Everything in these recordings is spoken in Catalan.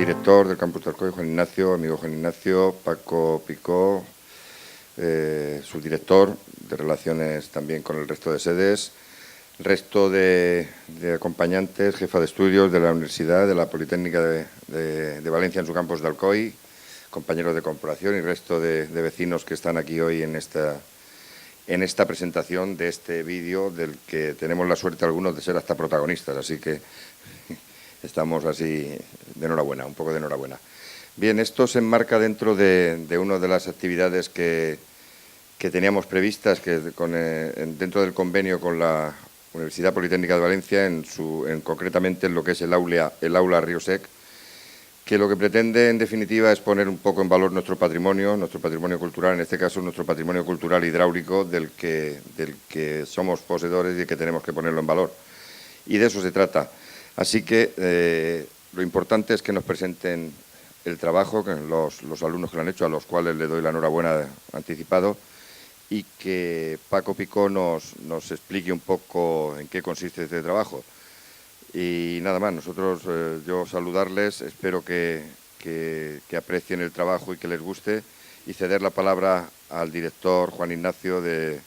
director del Campus de Alcoy, Juan Ignacio, amigo Juan Ignacio, Paco Picó, subdirector de Relaciones también con el resto de sedes, resto de acompañantes, jefa de estudios de la Universidad, de la Politécnica de Valencia en su campus de Alcoy, compañeros de corporación y resto de vecinos que están aquí hoy en esta presentación de este vídeo del que tenemos la suerte algunos de ser hasta protagonistas, así que estamos así de enhorabuena, un poco de enhorabuena. Bien, esto se enmarca dentro de una de las actividades que teníamos previstas dentro del convenio con la Universidad Politécnica de Valencia, concretamente en lo que es el aula Río Sec, que lo que pretende en definitiva es poner un poco en valor nuestro patrimonio cultural, en este caso nuestro patrimonio cultural hidráulico del que somos poseedores y que tenemos que ponerlo en valor. Y de eso se trata. Así que lo importante es que nos presenten el trabajo, que los alumnos que lo han hecho, a los cuales le doy la enhorabuena anticipado, y que Paco Picó nos explique un poco en qué consiste este trabajo. Y nada más, nosotros, yo saludarles, espero que aprecien el trabajo y que les guste, y ceder la palabra al director Juan Ignacio de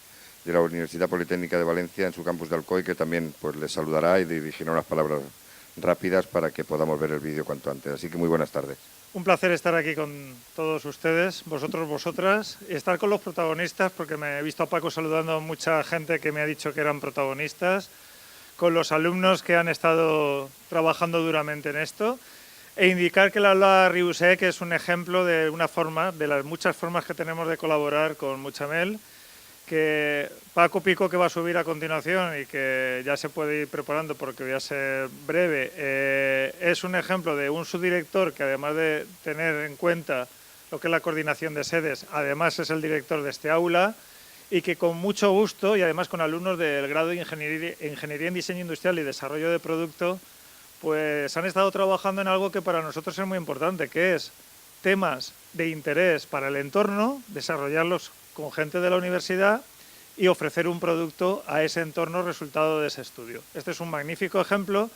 la Universidad Politécnica de Valencia en su campus de Alcoy, que también pues les saludará y dirigirá unas palabras rápidas para que podamos ver el vídeo cuanto antes. Así que muy buenas tardes. Un placer estar aquí con todos ustedes, vosotros, vosotras, y estar con los protagonistas, porque me he visto a Paco saludando a mucha gente que me ha dicho que eran protagonistas, con los alumnos que han estado trabajando duramente en esto, e indicar que el aula Riusec es un ejemplo de una forma, de las muchas formas que tenemos de colaborar con Muchamel, que Paco Picó, que va a subir a continuación y que ya se puede ir preparando porque voy a ser breve, es un ejemplo de un subdirector que, además de tener en cuenta lo que es la coordinación de sedes, además es el director de este aula, y que con mucho gusto y además con alumnos del grado de Ingeniería en Diseño Industrial y Desarrollo de Producto, pues han estado trabajando en algo que para nosotros es muy importante, que es temas de interés para el entorno, desarrollarlos con gente de la universidad y ofrecer un producto a ese entorno resultado de ese estudio. Este es un magnífico ejemplo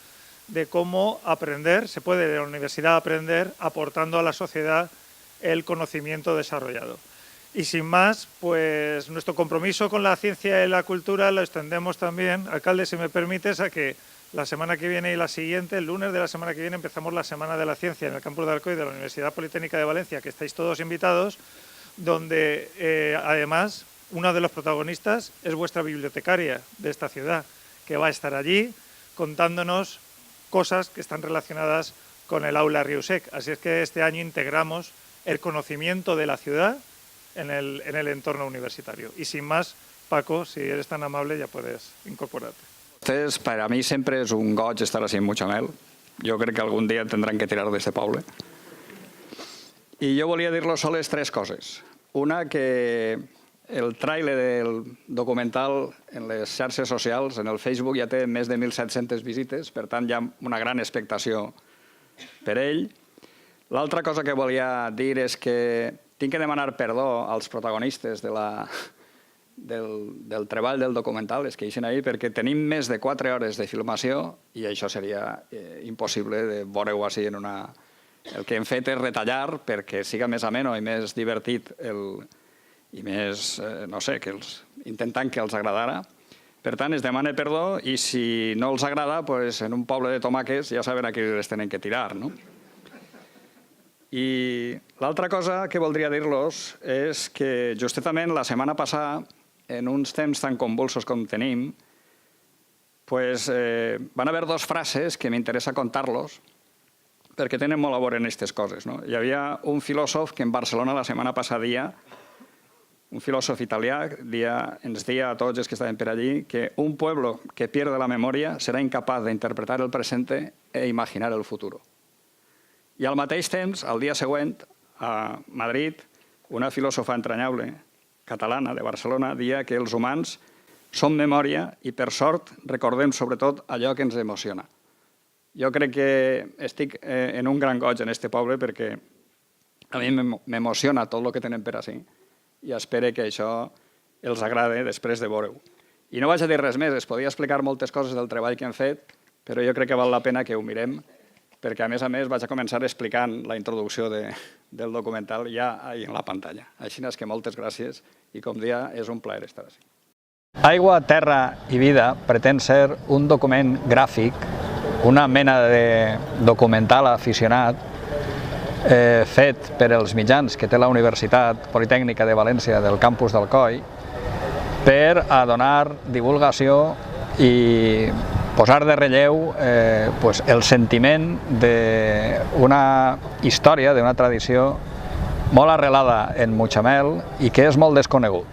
de cómo aprender, se puede de la universidad aprender aportando a la sociedad el conocimiento desarrollado. Y sin más, pues nuestro compromiso con la ciencia y la cultura lo extendemos también, alcalde, si me permites, a que la semana que viene y la siguiente, el lunes de la semana que viene, empezamos la Semana de la Ciencia en el campus de Alcoy de la Universidad Politécnica de Valencia, que estáis todos invitados, donde además uno de los protagonistas es vuestra bibliotecaria de esta ciudad, que va a estar allí contándonos cosas que están relacionadas con el aula Riusec. Así es que este año integramos el conocimiento de la ciudad en el entorno universitario. Y sin más, Paco, si eres tan amable, ya puedes incorporarte. Para mí sempre és un goig estar així en Muchamel. Jo crec que algun dia tindran que tirar d'este poble. I jo volia dir-los soles tres coses. Una, que el tràiler del documental en les xarxes socials, en el Facebook, ja té més de 1.700 visites, per tant hi ha una gran expectació per ell. L'altra cosa que volia dir és que tinc que demanar perdó als protagonistes del treball del documental, és que eixen ahir, perquè tenim més de 4 hores de filmació i això seria impossible de veure-ho així en una... El que hem fet és retallar perquè siga més ameno i més divertit i més, no sé, intentant que els agradara. Per tant, es demana perdó i si no els agrada, en un poble de tomàquets ja saben a qui les tenen que tirar, no? I l'altra cosa que voldria dir-los és que justament la setmana passada, en uns temps tan convulsos com tenim, van haver dues frases que m'interessa contar-los perquè tenen molt a veure en aquestes coses. Hi havia un filòsof que en Barcelona la setmana passada un filòsof italià ens deia a tots els que estaven per allí que un pueblo que pierde la memoria serà incapaç d'interpretar el presente e imaginar el futuro. I al mateix temps, al dia següent, a Madrid, una filòsofa entranyable catalana de Barcelona deia que els humans som memòria i, per sort, recordem sobretot allò que ens emociona. Jo crec que estic en un gran goig en aquest poble perquè a mi m'emociona tot el que tenen per ací i espero que això els agrade després de veure-ho. I no vaig a dir res més, es podia explicar moltes coses del treball que hem fet, però jo crec que val la pena que ho mirem perquè a més vaig a començar explicant la introducció del documental ja ahí en la pantalla. Així és que moltes gràcies i, com dia, és un plaer estar així. Aigua, Terra i Vida pretén ser un document gràfic, una mena de documental aficionat fet per els mitjans que té la Universitat Politècnica de València del campus d'Alcoi per a donar divulgació i posar de relleu el sentiment d'una història, d'una tradició molt arrelada en Mutxamel i que és molt desconegut.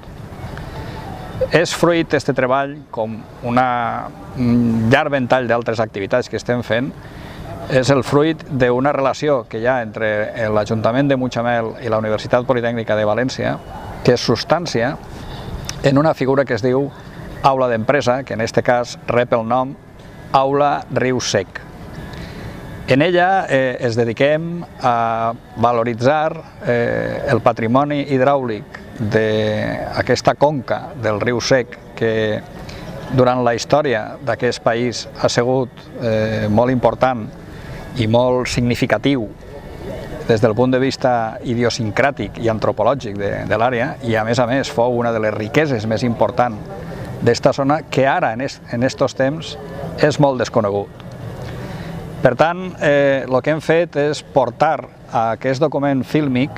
És fruit d'aquest treball, com un llarg ventall d'altres activitats que estem fent, és el fruit d'una relació que hi ha entre l'Ajuntament de Mutxamel i la Universitat Politècnica de València, que es substancia en una figura que es diu Aula d'Empresa, que en aquest cas rep el nom Aula Riu Sec. En ella ens dediquem a valoritzar el patrimoni hidràulic d'aquesta conca del riu Sec, que durant la història d'aquest país ha sigut molt important i molt significatiu des del punt de vista idiosincràtic i antropològic de l'àrea, i a més fou una de les riqueses més importants d'esta zona, que ara, en aquests temps, és molt desconegut. Per tant, el que hem fet és portar a aquest document fílmic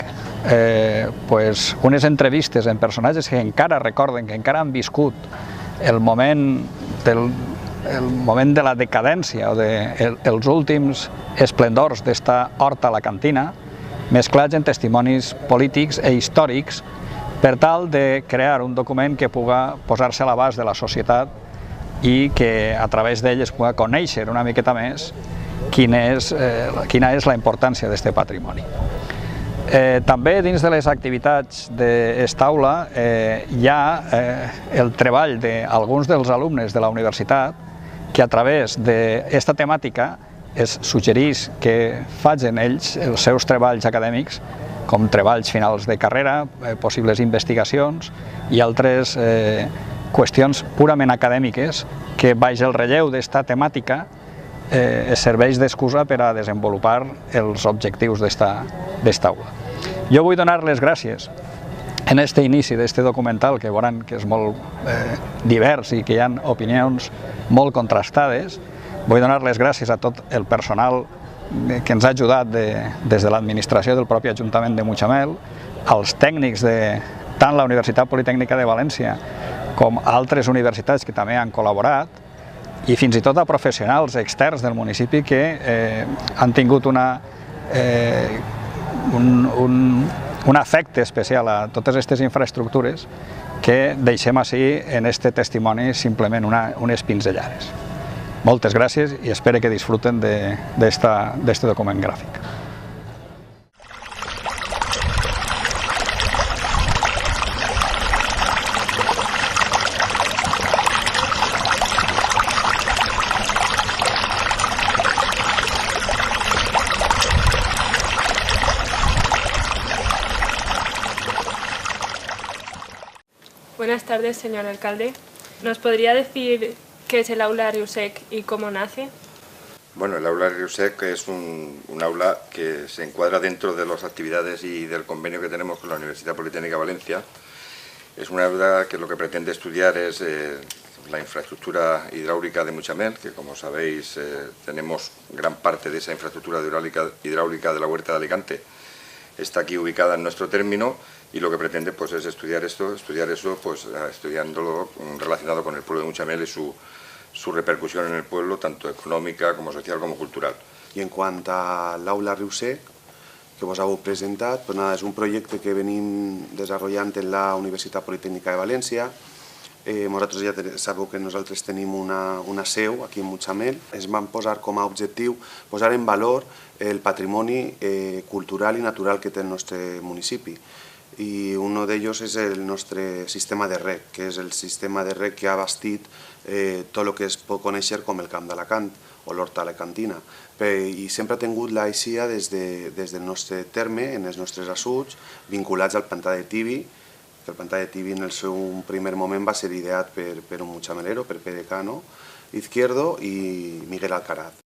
unes entrevistes en personatges que encara recorden, que encara han viscut el moment de la decadència o dels últims esplendors d'esta horta alacantina, mesclats en testimonis polítics i històrics per tal de crear un document que pugui posar-se a l'abast de la societat i que a través d'ell es pugui conèixer una miqueta més quina és la importància d'aquest patrimoni. També dins de les activitats d'esta aula hi ha el treball d'alguns dels alumnes de la universitat que a través d'aquesta temàtica es suggereix que facin ells els seus treballs acadèmics com treballs finals de carrera, possibles investigacions i altres qüestions purament acadèmiques que baix el relleu d'aquesta temàtica es serveix d'excusa per a desenvolupar els objectius d'esta aula. Jo vull donar les gràcies en aquest inici d'aquest documental, que veuran que és molt divers i que hi ha opinions molt contrastades. Vull donar les gràcies a tot el personal que ens ha ajudat des de l'administració del propi Ajuntament de Mutxamel, als tècnics de tant la Universitat Politècnica de València com altres universitats que també han col·laborat, i fins i tot a professionals externs del municipi que han tingut un afecte especial a totes aquestes infraestructures que deixem així en aquest testimoni simplement unes pinzellades. Moltes gràcies i espero que disfruten d'aquest document gràfic. Buenas tardes, señor alcalde. ¿Nos podría decir qué es el aula Riu Sec y cómo nace? Bueno, el aula Riu Sec es un aula que se encuadra dentro de las actividades y del convenio que tenemos con la Universidad Politécnica de Valencia. Es una aula que lo que pretende estudiar es la infraestructura hidráulica de Mutxamel, que como sabéis tenemos gran parte de esa infraestructura hidráulica de la Huerta de Alicante. Está aquí ubicada en nuestro término y lo que pretende pues, es estudiar eso pues, estudiándolo relacionado con el pueblo de Mutxamel y su repercusión en el pueblo, tanto econòmica com social com cultural. I en quant a l'aula Riu Sec, que vos heu presentat, pues nada, és un projecte que venim desenvolupant en la Universitat Politècnica de València. Vosaltres ja sabeu que nosaltres tenim una seu aquí en Mutxamel. Es van posar com a objectiu posar en valor el patrimoni cultural i natural que té el nostre municipi. I un d'ells és el nostre sistema de rec, que és el sistema de rec que ha bastit tot el que es pot conèixer com el Camp d'Alacant o l'Horta Alacantina. I sempre ha tingut l'aixia des del nostre terme, en els nostres assuts, vinculats al Pantà de Tibi, que el Pantà de Tibi en el seu primer moment va ser ideat per un mutxamelero, per Pere Cano Izquierdo i Miguel Alcaraz.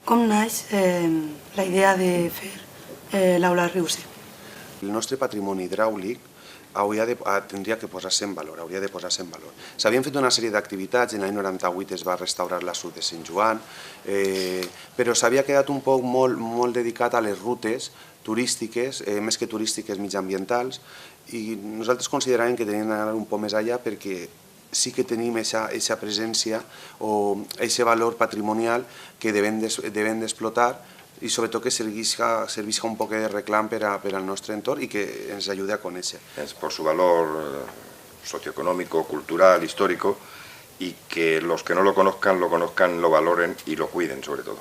Com naix la idea de fer l'aula Riu-C? El nostre patrimoni hidràulic tindria que posar-se en valor, hauria de posar-se en valor. S'havien fet una sèrie d'activitats, en l'any 98 es va restaurar l'assut de Sant Joan, però s'havia quedat un poc molt dedicat a les rutes turístiques, més que turístiques mitjambientals, i nosaltres consideràvem que tenien d'anar un poc més allà perquè sí que tenim aquesta presència o aquest valor patrimonial que devem d'explotar i sobretot que servisca un poc de reclam per al nostre entorn i que ens ajude a conèixer. Es por su valor socioeconómico, cultural, histórico, y que los que no lo conozcan, lo valoren y lo cuiden sobre todo.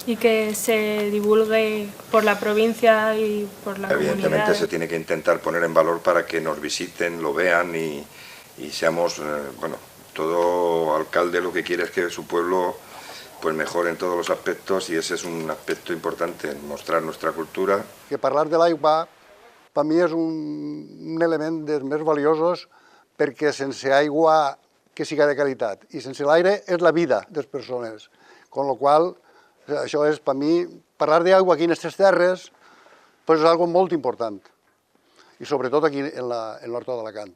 Y que se divulgue por la provincia y por la comunidad. Evidentemente se tiene que intentar poner en valor para que nos visiten, lo vean y seamos, bueno, todo alcalde lo que quiere es que su pueblo pues mejore en todos los aspectos y ese es un aspecto importante, mostrar nuestra cultura. Que parlar de l'aigua per mi és un element dels més valiosos perquè sense aigua que siga de qualitat i sense l'aire és la vida de les persones. Con lo qual, això és per mi, parlar d'aigua aquí en aquestes terres pues és algo molt important i sobretot aquí en l'Horta d'Alacant,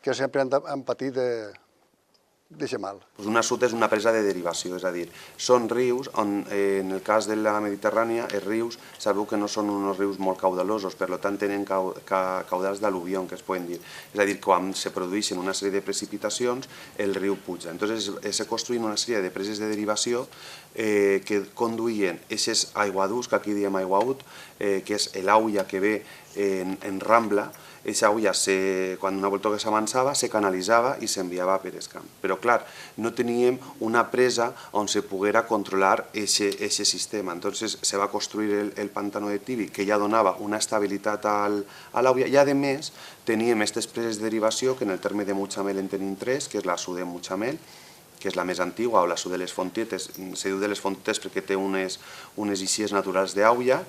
que sempre han patit d'aquest mal. Un assut és una presa de derivació, és a dir, són rius on, en el cas de la Mediterrània, els rius, sabeu que no són uns rius molt caudalosos, per tant tenen caudals d'al·luvió, que es poden dir. És a dir, quan se produeixen una sèrie de precipitacions, el riu puja. Entonces, se construïen una sèrie de preses de derivació que conduïen aquests aiguaducs, que aquí diem aiguaut, que és l'aulla que ve en rambla. Aquesta olla, quan una volta que s'avançava, se canalitzava i s'enviava per el camp. Però, clar, no teníem una presa on se poguera controlar aquest sistema. Entonces, se va construir el pantano de Tibi, que ja donava una estabilitat a l'olla, i, a més, teníem aquestes preses de derivació, que en el terme de Mutxamel en tenim tres, que és l'assut de Mutxamel, que és la més antigua, o l'assut de les Fontietes, se diu de les Fontietes perquè té unes ixies naturals d'aigua,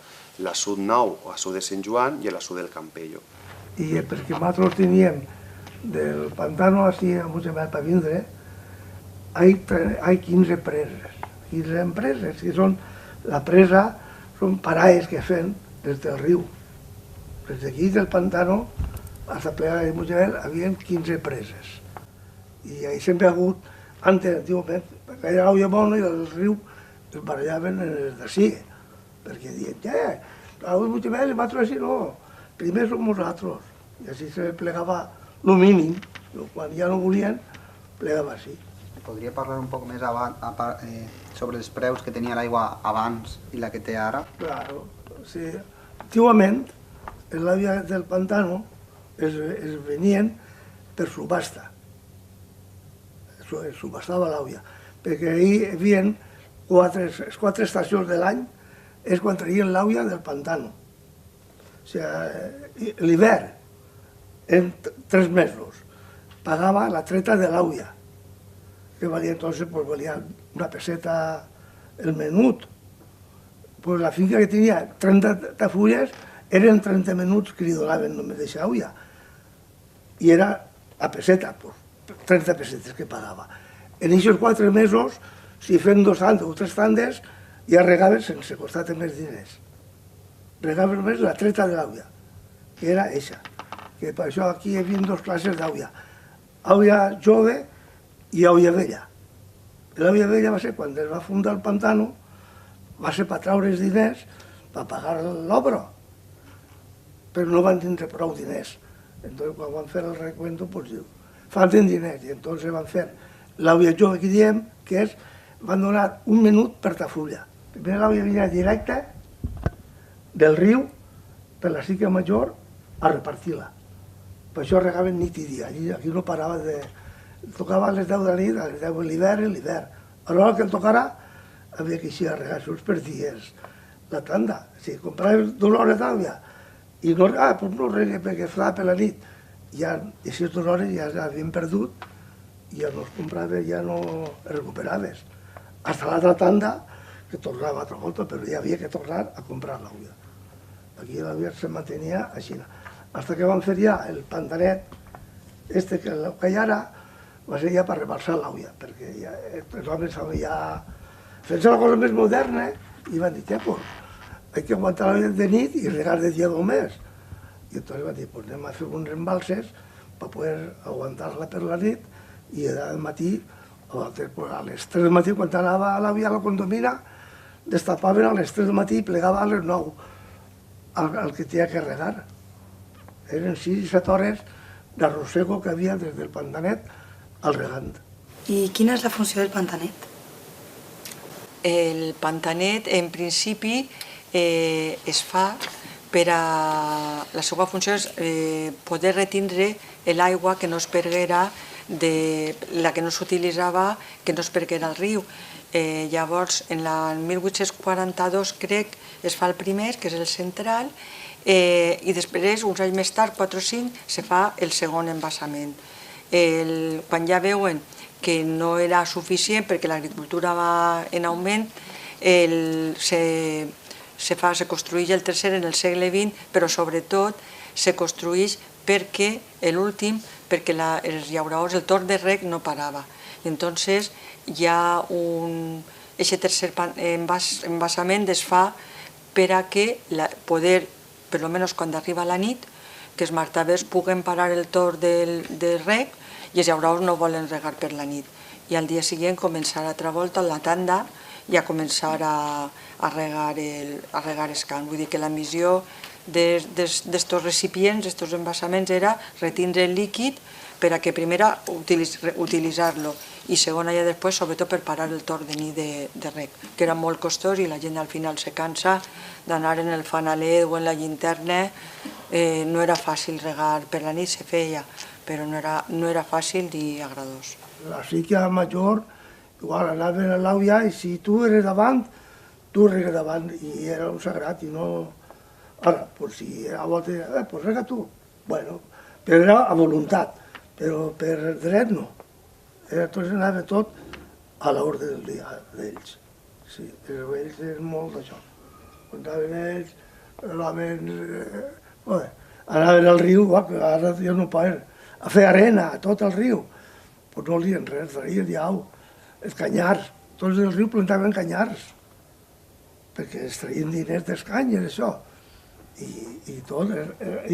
l'assut Nou, o l'assut de Sant Joan, i l'assut del Campello. I perquè nosaltres teníem del pantano així a Mutxamel per vindre, hi ha 15 preses. 15 empreses, que són la presa, són parades que fem des del riu. Des d'aquí del pantano a la plena de Mutxamel hi havia 15 preses. I sempre ha hagut, antiguament, perquè era l'aigua bona i el riu es barallaven d'ací, perquè diuen, l'aigua de Mutxamel i nosaltres així no. Primer som nosaltres, i així se plegava el mínim, quan ja no volien, plegava així. Podria parlar un poc més sobre els preus que tenia l'aigua abans i la que té ara? Claro, sí. Antiguament, l'aigua del pantano es venien per subhasta. Es subhastava l'aigua, perquè hi havia quatre estacions de l'any, és quan traien l'aigua del pantano. O sigui, l'hivern, en 3 mesos, pagava la treta de l'aigua, que valia entonces, pues valia una peseta el menut. Pues la finca que tenia 30 fulles eren 30 minuts que li donaven només d'aquesta aigua. I era a peseta, pues, 30 pessetes que pagava. En aquests 4 mesos, si fem 2 tandes o 3 tandes, ja regaven sense costar-te més diners. Regaven només la treta de l'aigua, que era eixa. Que per això aquí hi havia 2 classes d'aigua. Aigua jove i aigua vella. L'aigua vella va ser quan es va fundar el pantano, va ser per traure els diners per pagar l'obra, però no van tindre prou diners. Entonces, quan van fer el recuento, pues diu, falten diners, i entonces van fer l'aigua jove que diem, que és, van donar 1 minut per tafulla. Primer l'aigua venia directa del riu per la Sica Major a repartir-la. Per això regaven nit i dia. Aquí no parava de... Tocava a les 10 de la nit, a les 10 de l'hivern. A l'hora que el tocara, havia que eixir a regar, això es perdies la tanda. Si compraves 2 hores d'aigua i no regava, doncs no regué perquè feia per la nit. Ja, aquestes 2 hores ja s'havien perdut i ja no es comprava, ja no es recuperaves. Hasta l'altra tanda, que tornava altra volta, però ja havia que tornar a comprar l'aigua. Aquí l'aigua se mantenia així. Hasta que van fer ja el pantanet, que hi ha ara, va ser ja per rebalsar l'aigua, perquè ja, els homes ja... Fent la cosa més moderna, Y van a decir, pues hay que aguantar de nit y regar de día només. Y entonces van a dir, pues anem a fer uns embalses per poder aguantar-la per la nit i al matí, a les 3 del matí, quan anava a l'àvia a la condomina, destapaven a les 3 del matí i plegava a les 9 el que tenia que regar. Eren 6 i 7 hores d'arrossego que havia des del pantanet al regant. I quina és la funció del pantanet? El pantanet, en principi, es fa per a... La seva funció és poder retindre l'aigua que no es perguera, la que no s'utilitzava, que no es perguera al riu. Llavors, en el 1842, crec, es fa el primer, que és el central, i després, uns anys més tard, 4 o 5, se fa el segon embassament. Quan ja veuen que no era suficient perquè l'agricultura va en augment, se construeix el tercer en el segle XX, però sobretot se construeix perquè l'últim, perquè els llauradors, el torn de reg no parava. I entonces hi ha aquest tercer embassament es fa per a que poder, per almenys quan arriba la nit, que els martavers puguen parar el torn de reg i els llauradors no volen regar per la nit. I al dia següent començar altra volta la tanda i a començar a regar els camps. Vull dir que la missió d'estos recipients, d'estos embassaments, era retindre el líquid per a que primer utilitzar-lo i segona ja després, sobretot per parar el torn de nit de reg, que era molt costós i la gent al final se cansa d'anar en el fanalet o en la llinterna. No era fàcil regar per la nit, se feia, però no era fàcil ni agradós. La síquia major, igual anaven a l'àvia i si tu eres davant, tu regues davant i era un sagrat i no... Ara, pues si a voltes, pues rega tu. Bueno, però era a voluntat, però per dret no. Entonces anava tot a l'ordre del dia d'ells. Sí, ells és molt d'això. Quan anaven ells, anaven al riu, que ara ja no poden, a fer arena a tot el riu. Pues no olien res, traien diau, els canyars. Tots els rius plantaven canyars, perquè es traien diners dels canyes, això. I tot,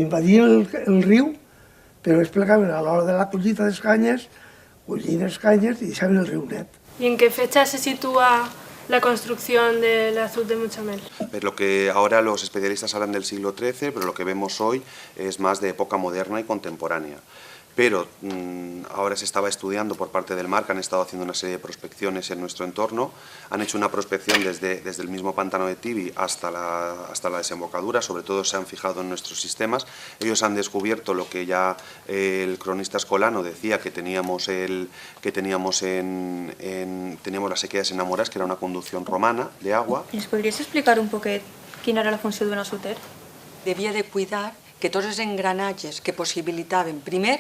invadien el riu, però es plegaven a l'hora de la collita dels canyes, collien els canyes i deixaven el riu net. ¿Y en qué fecha se sitúa la construcción del azud de Muchamel? Lo que ahora los especialistas hablan del siglo XIII, pero lo que vemos hoy es más de época moderna y contemporánea. Pero ahora se estaba estudiando por parte del MARC, han estado haciendo una serie de prospecciones en nuestro entorno, han hecho una prospección desde el mismo pantano de Tibi hasta la desembocadura, sobre todo se han fijado en nuestros sistemas. Ellos han descubierto lo que ya el cronista Escolano decía, que teníamos la sequía de Senamorás, que era una conducción romana de agua. ¿Nos podries explicar un poquet quina era la funció d'un assuter? Devia de cuidar que tots els engranatges que possibilitaven, primer,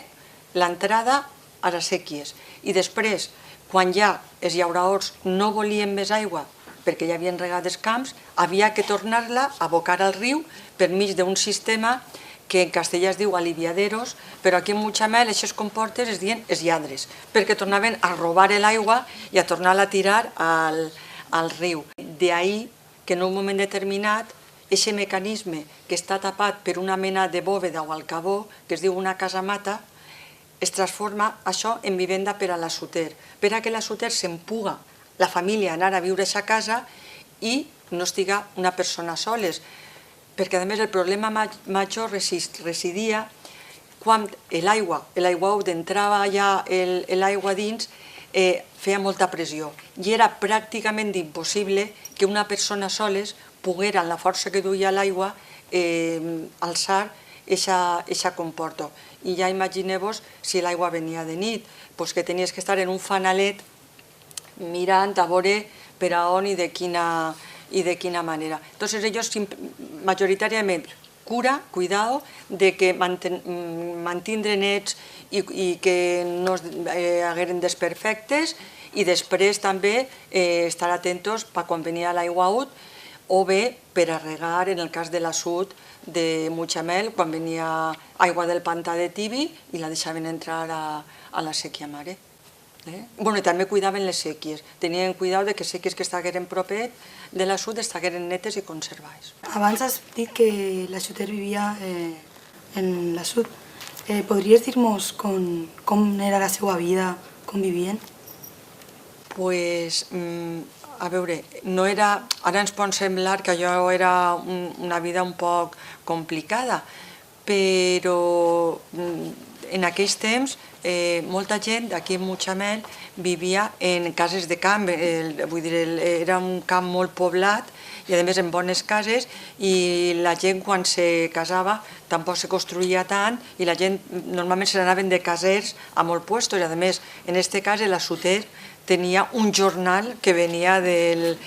l'entrada a les sèquies i després, quan ja els llauradors no volien més aigua perquè ja havien regat els camps, havia que tornar-la a abocar al riu per mig d'un sistema que en castellà es diu aliviaderos, però aquí en Mutxamel aquestes comportes es diuen els lladres, perquè tornaven a robar l'aigua i a tornar-la a tirar al riu. D'ahí que en un moment determinat aquest mecanisme que està tapat per una mena de bòveda o alcabó, que es diu una casamata, es transforma això en vivenda per a l'assuter, per a que l'assuter s'empuga la família a anar a viure a aquesta casa i no estiga una persona soles, perquè a més el problema major residia quan l'aigua entrava ja l'aigua dins, feia molta pressió i era pràcticament impossible que una persona soles poguera, amb la força que duia l'aigua, alçar aquesta comporta. I ja imagineu-vos si l'aigua venia de nit, que tenies que estar en un fanalet mirant a veure per a on i de quina manera. Entonces ellos majoritàriament cuidado de que mantindre nets i que no hagueren desperfectes i després també estar atentos per quan venia l'aigua out o bé per a regar, en el cas de l'assut de Mutxamel, quan venia aigua del pantà de Tibi i la deixaven entrar a la sèquia mare. Bueno, i també cuidaven les sèquies. Tenien cuidado de que sèquies que estagueren propet de l'assut estagueren netes i conservades. Abans has dit que l'aixuter vivia en l'assut. Podries dir-nos com era la seva vida, com vivien? Pues, a veure, no era... Ara ens pot semblar que allò era una vida un poc complicada, però en aquells temps molta gent d'aquí a Mutxamel vivia en cases de camp, vull dir, era un camp molt poblat i a més en bones cases, i la gent quan se casava tampoc se construïa tant i la gent normalment se n'anaven de casers a molt puestos, i a més en aquest cas l'assuter tenia un jornal que venia de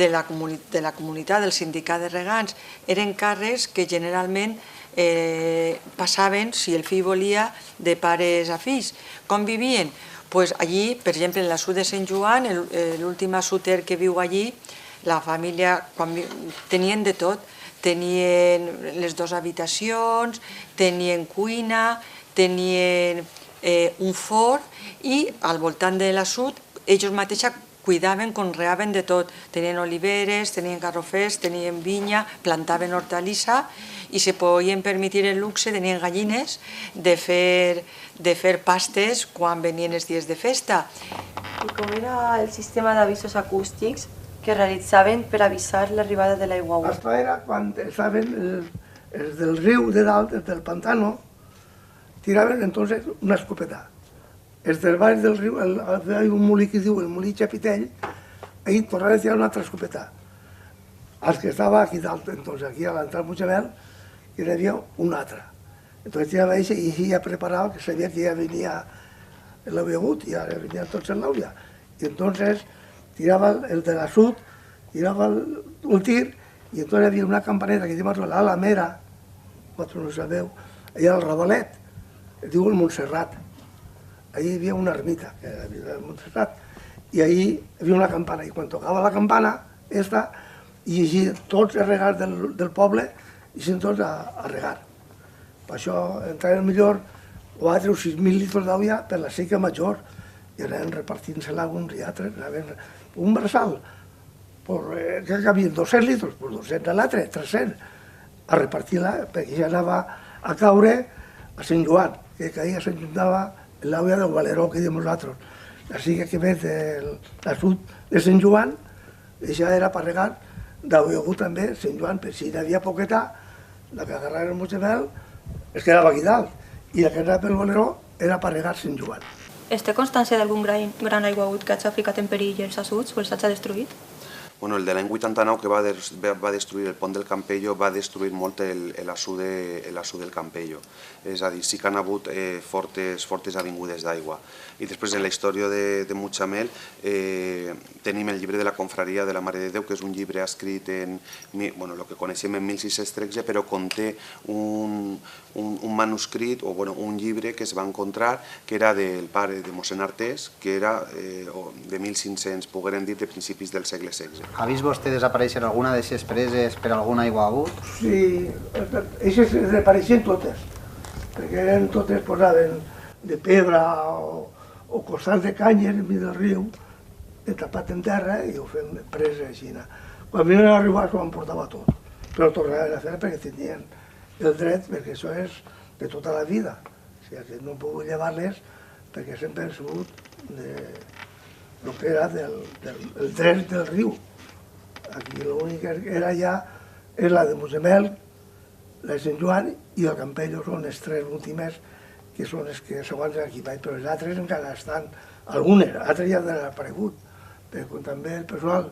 la comunitat, del sindicat de regants. Eren càrrecs que generalment passaven, si el fill volia, de pares a fills. Com vivien? Pues allí, per exemple, en l'assut de Sant Joan, l'últim assuter que viu allí, la família tenien de tot. Tenien les 2 habitacions, tenien cuina, tenien un forn i al voltant de l'assut ells mateixos cuidaven, conreaven de tot. Tenien oliveres, tenien garrofers, tenien vinya, plantaven hortalissa i se podien permetre el luxe, tenien gallines, de fer pastes quan venien els dies de festa. I com era el sistema d'avisos acústics que realitzaven per avisar l'arribada de l'aigua útil? Això era quan estaven els del riu de dalt, els del pantano, tiraven entonces una escopeta. Els del baix del riu, hi ha un molí que es diu el molí Xapitell, ahir tornaven a tirar una altra escopeta. Els que estava aquí dalt, entonces aquí a l'entrada de Mutxamel, hi havia una altra. Entonces tirava eixa i ja preparava, que sabia que ja venia l'havia hagut, ja venien tots en l'àuia. I entonces tirava el de l'assut, tirava el tir, i entonces hi havia una campaneta que diu l'Alamera, vosaltres no ho sabeu, allà al Ravalet, es diu el Montserrat. Allí hi havia una ermita, que era el Montserrat, i allí hi havia una campana, i quan tocava la campana, esta, i així tots els regars del poble, i eixien tots a regar. Per això entraven millor 4 o 6.000 litres d'aigua per la seca major, i anaven repartint-se-la uns i altres, anaven un braçal, que hi havia 200 litres, doncs 200 a l'altre, 300, a repartir-la, perquè ja anava a caure a Sant Joan, que caia s'ajuntava l'aigua del Valeró, que diem nosaltres. Així que ve de l'assut de Sant Joan, això era per regar d'aigua hagut també Sant Joan, per si hi havia poqueta, la que agarrava el Mutxamel es quedava aquí dalt, i la que anava pel Valeró era per regar Sant Joan. Es té constància d'algun gran aiguagut que hagi ficat en perill els assuts o els hagi destruït? Bueno, el de l'any 89 que va destruir el pont del Campello va destruir molt l'assut del Campello. És a dir, sí que han hagut fortes avingudes d'aigua. I després en la història de Mutxamel tenim el llibre de la Confraria de la Mare de Déu, que és un llibre escrit en el que coneixem en 1613, però conté un manuscrit o un llibre que es va encontrar que era del pare de mossèn Artés, que era de 1500, pogueren dir, de principis del segle XVI. Ha vist vostè desaparèixer alguna de les preses per algun aiguagut? Sí, aquestes desapareixien totes, perquè eren totes, posaven de pedra o costals de canyes enmig del riu, tapat en terra i ho fem presa així. Quan venien a arribar s'ho emportava tot, però ho tornaven a fer perquè tenien el dret, perquè això és de tota la vida. O sigui, que no puc llevar-les perquè sempre han sigut el que era el dret del riu. Aquí l'únic que era ja és la de Mutxamel, la de Sant Joan i el Campello, són les 3 últimes que són les que segons aquí vaig, però les altres encara estan, algunes, altres ja han desaparegut, perquè també el personal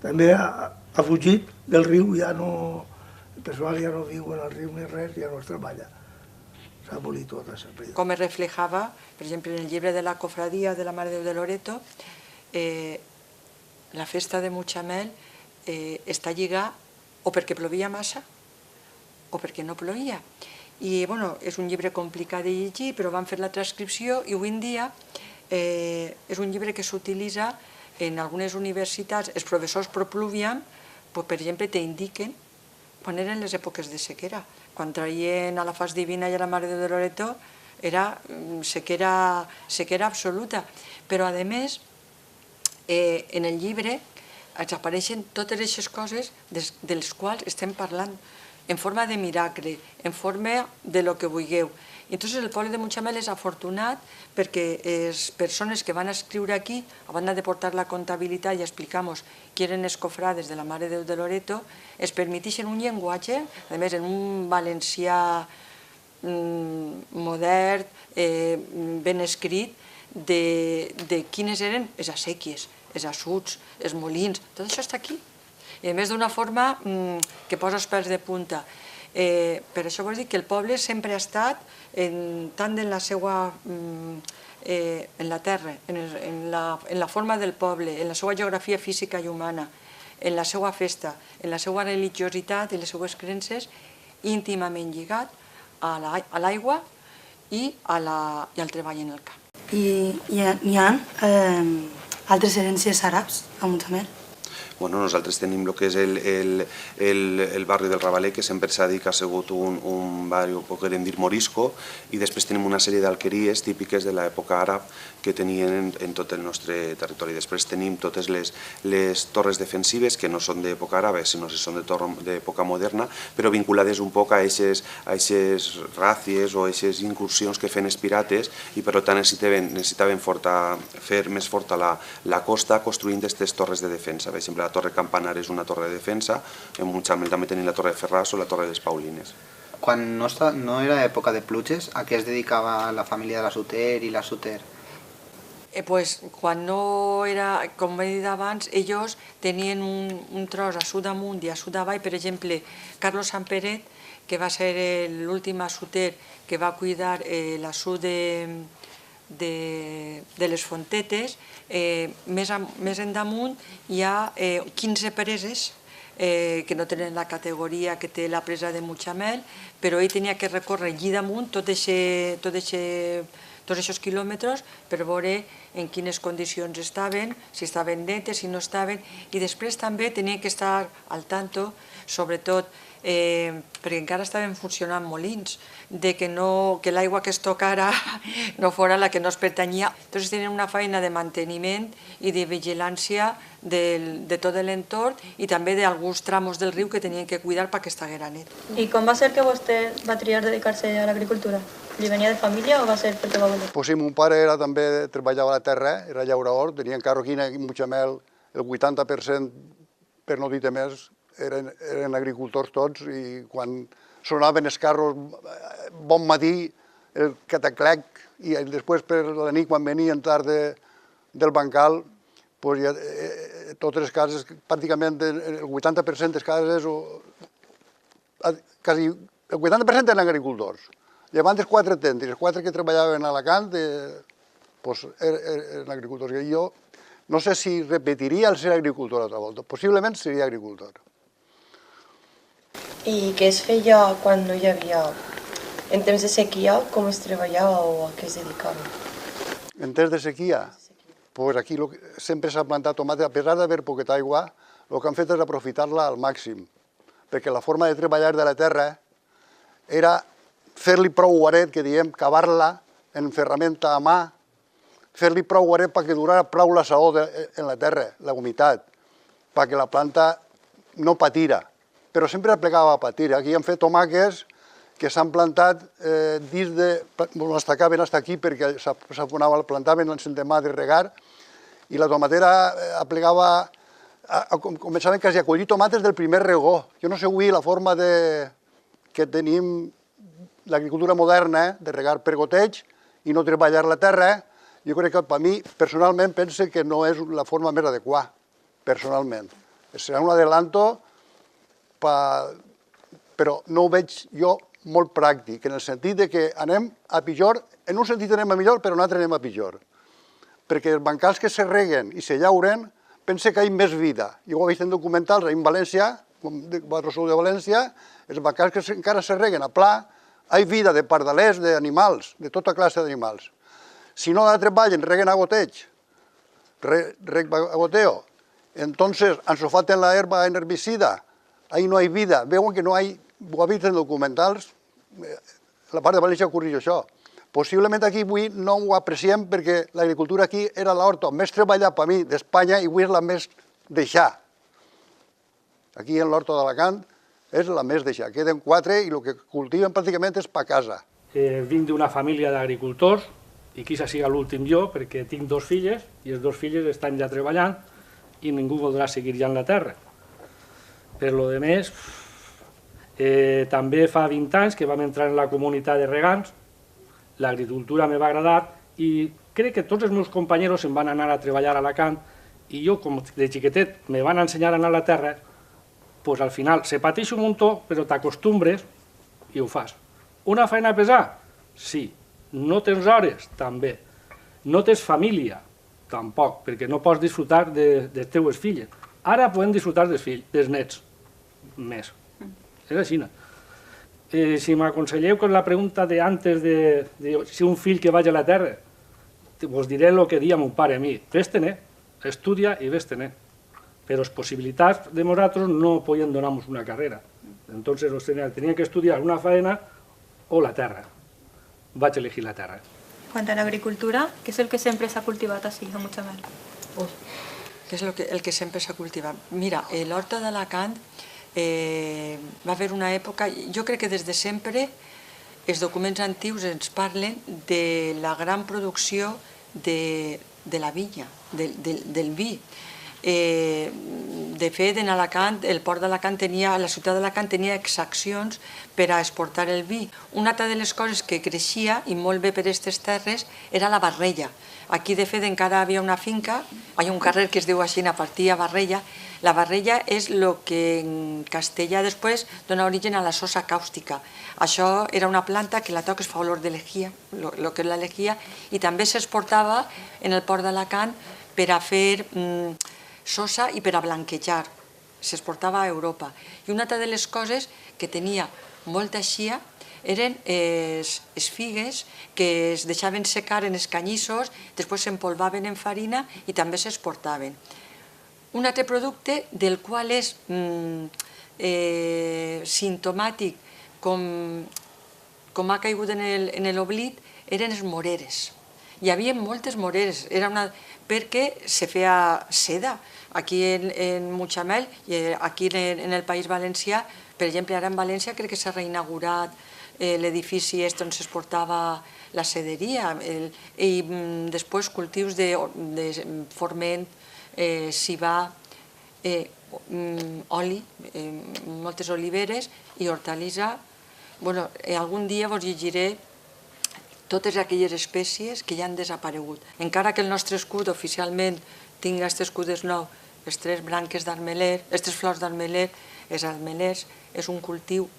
també ha fugit del riu, el personal ja no viu en el riu ni res, ja no es treballa. S'ha abolit tot això. Com es reflejava, per exemple, en el llibre de la Cofradia de la Mare de Déu de Loreto, la festa de Mutxamel està lligada o perquè plovia massa o perquè no plovia. I és un llibre complicat de llegir, però van fer la transcripció i avui en dia és un llibre que s'utilitza en algunes universitats. Els professors propluvian, per exemple, t'indiquen quan eren les èpoques de sequera. Quan traien a la Fas Divina i a la Mare de Déu de Loreto, era sequera absoluta. Però, a més, en el llibre ens apareixen totes aquestes coses de les quals estem parlant, en forma de miracle, en forma de lo que vulgueu. Entonces el poble de Mutxamel és afortunat perquè les persones que van escriure aquí, a banda de portar la comptabilitat i explicar-nos qui eren els cofrades de la Mare de Déu de Loreto, es permetixen un llenguatge, a més en un valencià modern, ben escrit, de quines eren les asséquies, els assuts, els molins, tot això està aquí. I a més d'una forma que posa els pèls de punta. Per això vols dir que el poble sempre ha estat tant en la seva en la terra, en la forma del poble, en la seva geografia física i humana, en la seva festa, en la seva religiositat i les seues creences, íntimament lligat a l'aigua i al treball en el camp. I hi ha altres herències àrabs a Mutxamel? Bueno, nosaltres tenim el que és el barri del Ravaler, que sempre s'ha dit que ha sigut un barri, podríem dir, morisco, i després tenim una sèrie d'alqueries típiques de l'època àrab que tenien en tot el nostre territori. Després tenim totes les torres defensives, que no són d'època àrab, sinó que són d'època moderna, però vinculades un poc a aquestes ràcies o a aquestes incursions que feien els pirates, i per tant necessitaven fer més forta la costa construint aquestes torres de defensa. Per exemple, la Torre Campanar és una torre de defensa, en Mutxamel també tenim la Torre de Ferraz o la Torre de les Paulines. Quan no era època de pluges, a què es dedicava la família de la Suter i la Suter? Quan no era, com he dit abans, ells tenien un tros a sud amunt i a sud avall. Per exemple, Carlos Samperet, que va ser l'últim Suter que va cuidar la sud de les Fontetes, més endamunt hi ha 15 preses que no tenen la categoria que té la presa de Mutxamel, però ell tenia que recórrer allí damunt tots aquests quilòmetres per veure en quines condicions estaven, si estaven netes, si no estaven, i després també tenia que estar al tanto, sobretot perquè encara estaven funcionant molins, de que l'aigua que es tocara no fora la que no es pertanyia. Entonces tenien una feina de manteniment i de vigilància de tot l'entorn i també d'alguns tramos del riu que tenien que cuidar perquè estiguera net. I com va ser que vostè va triar dedicar-se a l'agricultura? Li venia de família o va ser perquè va voler? Pues sí, mon pare també treballava a la terra, era llaurador, tenia encara aquí en Mutxamel el 80%, per no dir més, eren agricultors tots, i quan sonaven els carros bon matí, el cataclec, i després per la nit, quan venien tard del bancal, totes les cases, pràcticament el 80% de les cases, quasi el 80% eren agricultors. Llevant els 4 tents, i els 4 que treballaven a Alacant, eren agricultors. I jo no sé si repetiria el ser agricultor altra volta, possiblement seria agricultor. I què es feia quan no hi havia, en temps de sequia, com es treballava o a què es dedicava? En temps de sequia? Pues aquí sempre s'ha plantat tomàquet, a pesar d'haver poqueta aigua, el que han fet és aprofitar-la al màxim, perquè la forma de treballar de la terra era fer-li prou guaret, que diem, cavar-la en ferramenta a mà, fer-li prou guaret perquè durara prou la saó en la terra, la humitat, perquè la planta no patira, però sempre plegava a patir. Aquí han fet tomàquets que s'han plantat dins de... els tacaven fins aquí perquè s'afonava, plantaven l'endemà de regar, i la tomatera aplegava... començaven quasi a collir tomates del primer regó. Jo no sé avui la forma que tenim l'agricultura moderna, de regar per goteig i no treballar la terra. Jo crec que per mi, personalment, penso que no és la forma més adequada, personalment. Serà un adelanto, però no ho veig jo molt pràctic, en el sentit que anem a pitjor, en un sentit anem a millor, però en un altre anem a pitjor. Perquè els bancals que se reguen i se llauren, pense que hi ha més vida. Jo ho he vist en documentals, en València, com Barroso de València, els bancals que encara se reguen a pla, hi ha vida de pardalers, d'animals, de tota classe d'animals. Si no la treballen, reguen a goteig, a goteo, entonces ensulfaten la herba en herbicida, ahí no hay vida. Veuen que no hay, ho ha vist en documentals, la part de València corrige això, Possiblement aquí avui no ho apreciem perquè l'agricultura aquí era l'horta més treballat per mi d'Espanya i avui és la més deixar. Aquí en l'horta d'Alacant és la més deixar. Queden 4 i el que cultiven pràcticament és per casa. Vinc d'una família d'agricultors i quizá siga l'últim jo perquè tinc 2 filles i els 2 filles estan ja treballant i ningú voldrà seguir ja en la terra. Per lo de més, també fa 20 anys que vam entrar en la comunitat de regants, l'agricultura me va agradar i crec que tots els meus companys se'n van anar a treballar a Alacant i jo, com de xiquetet, me van ensenyar a anar a la terra, doncs al final se pateix un muntó, però t'acostumbres i ho fas. Una feina pesada? Sí. No tens hores? També. No tens família? Tampoc, perquè no pots disfrutar de les teues filles. Ara podem disfrutar dels nets, més. És així. Si m'aconselleu con la pregunta de antes de si un fill que vaig a la terra, vos diré el que dia mon pare a mi. Vés-te'n, estudia i vés-te'n. Però les possibilitats de nosaltres no podien donar-nos una carrera. Entonces tenien que estudiar una feina o la terra. Vaig elegir la terra. Quant a l'agricultura, què és el que sempre s'ha cultivat així, a Mutxamel? Què és el que sempre s'ha cultivat? Mira, l'horta d'Alacant va haver una època, jo crec que des de sempre els documents antics ens parlen de la gran producció de la vinya, del vi. De fet, en Alacant, el port d'Alacant tenia, la ciutat d'Alacant tenia exaccions per a exportar el vi. Una altra de les coses que creixia, i molt bé per aquestes terres, era la barrella. Aquí, de fet, encara havia una finca, hi ha un carrer que es diu així, a partir a Barrella. La barrella és el que en castellà després dona origen a la sosa càustica. Això era una planta que la toques fa olor de lejía, el que és la lejía, i també s'exportava en el port d'Alacant per a fer sosa i per a blanquejar. S'exportava a Europa. I una altra de les coses que tenia molta xia eren les figues que es deixaven secar en els canyissos, després s'empolvaven en farina i també s'exportaven. Un altre producte del qual és simptomàtic com ha caigut en l'oblit eren les moreres. Hi havia moltes moreres, perquè se feia seda. Aquí en Mutxamel i aquí en el País Valencià, per exemple, ara en València crec que s'ha reinaugurat l'edifici on s'exportava la sederia i després cultius de forment, cibà, oli, moltes oliveres i hortalissa. Algun dia vos llegiré totes aquelles espècies que ja han desaparegut. Encara que el nostre escut oficialment tinga aquests escudes nous, les 3 branques d'armeler, les 3 flors d'armeler, els armelers és un cultiu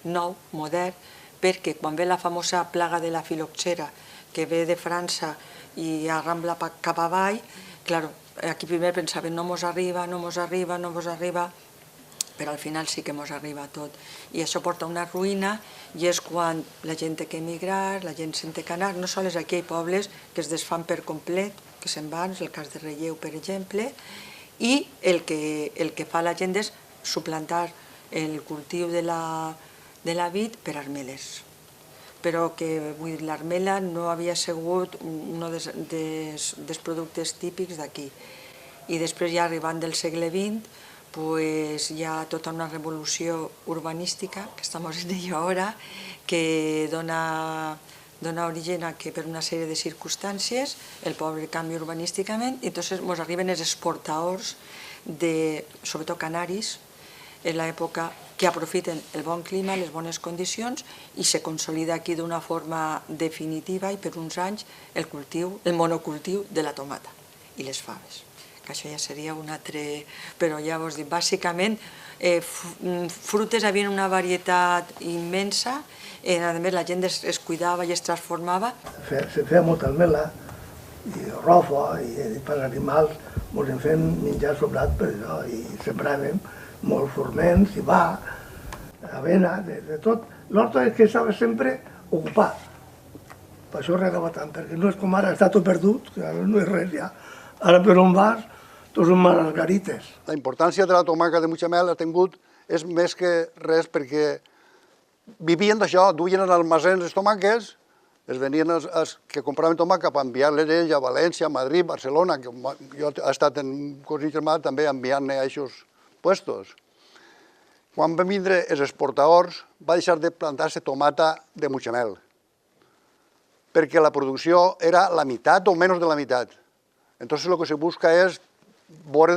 nou, modern, perquè quan ve la famosa plaga de la filoxera, que ve de França i arrambla cap avall, aquí primer pensaven no mos arriba, no mos arriba, no mos arriba, però al final sí que mos arriba tot. I això porta una ruïna i és quan la gent té que emigrar, la gent se'n té que anar, no sols aquí hi ha pobles que es desfan per complet, que se'n van, és el cas de Relleu, per exemple, i el que fa la gent és suplantar el cultiu de la vid per armeles. Però que l'armela no havia sigut un dels productes típics d'aquí. I després, ja arribant del segle XX, hi ha tota una revolució urbanística, que estem en ella ara, que dona origen a que per una sèrie de circumstàncies el poble canvia urbanísticament i entonces ens arriben els exportadors, sobretot canaris, en l'època que aprofiten el bon clima, les bones condicions i se consolida aquí d'una forma definitiva i per uns anys el monocultiu de la tomata i les faves. Que això ja seria un altre... Però ja vos dic, bàsicament, frutes havien una varietat immensa, a més la gent es cuidava i es transformava. Se feia molta almela i rofa i per animals ens en fem menjar sobrat per això i sembràvem molts forments, i va, avena, de tot. L'horta és que estava sempre ocupat. Per això regava tant, perquè no és com ara, està tot perdut, que ara no és res ja. Ara per on vas, tots són margarites. La importància de la tomaca de Mutxamel ha tingut és més que res perquè vivien d'això, duien en almacens les tomaques Es venien els que compraven tomàquet per enviar-les ells a València, Madrid, Barcelona, que jo he estat en un curs germà també enviant-ne a aquests puestos. Quan van vindre els exportadors va deixar de plantar-se tomata de mutxamel, perquè la producció era la meitat o menys de la meitat. Entonces lo que se busca es veure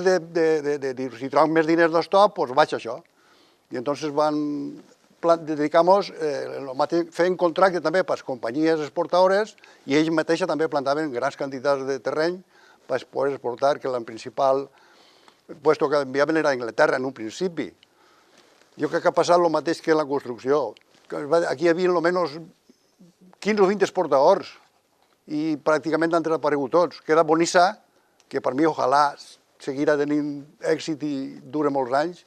si troben més diners d'estop, doncs vaig a això. I entonces dedicamos fent contracte també per les companyies exportadores i ells mateixes també plantaven grans quantitats de terreny per poder exportar, que el principal puesto que enviaven era a Anglaterra en un principi. Jo crec que ha passat el mateix que en la construcció. Aquí hi havia almenys 15 o 20 exportadors i pràcticament han desaparegut tots. Queda Bonissa, que per mi ojalà seguirà tenint èxit i dura molts anys,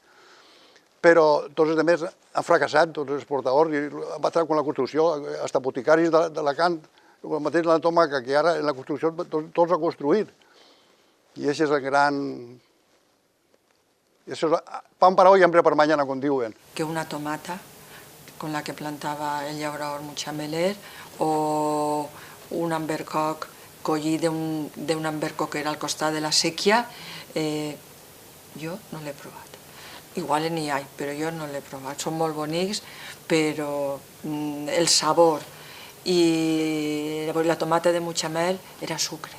però tots els altres han fracassat, tots els exportadors, i va estar amb la construcció, fins boticaris d'Alacant, el mateix la tomàquet, que ara en la construcció tots han construït. I això és el gran... Eso es pan para hoy, hambre para mañana, com diuen. Que una tomata con la que plantaba el llaurador mutxameler o un albercoc collit d'un albercoc que era al costat de la sèquia, jo no l'he provat. Igual n'hi ha, però jo no l'he provat. Són molt bonics, però el sabor i la tomata de mutxamel era sucre.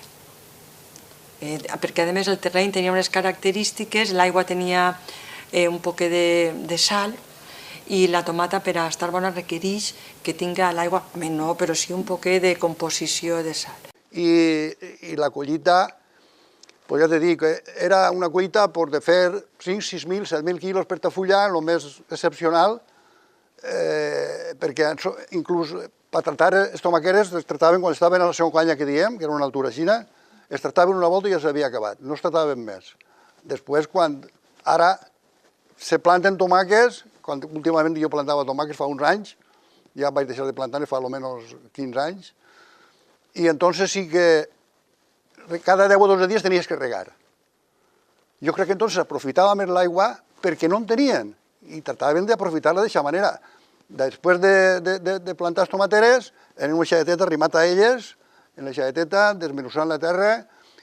Perquè a més el terreny tenia unes característiques, l'aigua tenia un poc de sal i la tomata per a estar bona requereix que tinga l'aigua, no, però sí un poc de composició de sal. I la collita, pues ja t'he dit, era una collita de fer 5, 6.000, 7.000 quilos per tafulla, el més excepcional, perquè inclús per tractar les tomaqueres es tractaven quan estaven a la segona canya que diem, que era una altura xina, es tractaven una volta i ja s'havia acabat, no es tractaven més. Després, quan ara se planten tomàquets, quan últimament jo plantava tomàquets fa uns anys, ja vaig deixar de plantar fa almenys 15 anys, i entonces sí que cada 10 o 12 dies tenies que regar. Jo crec que entonces aprofitava més l'aigua perquè no en tenien i tractaven d'aprofitar-la d'aquesta manera. Després de plantar les tomateres, en una xadeteta arrimat a elles, en la xadeteta, desmenussant la terra,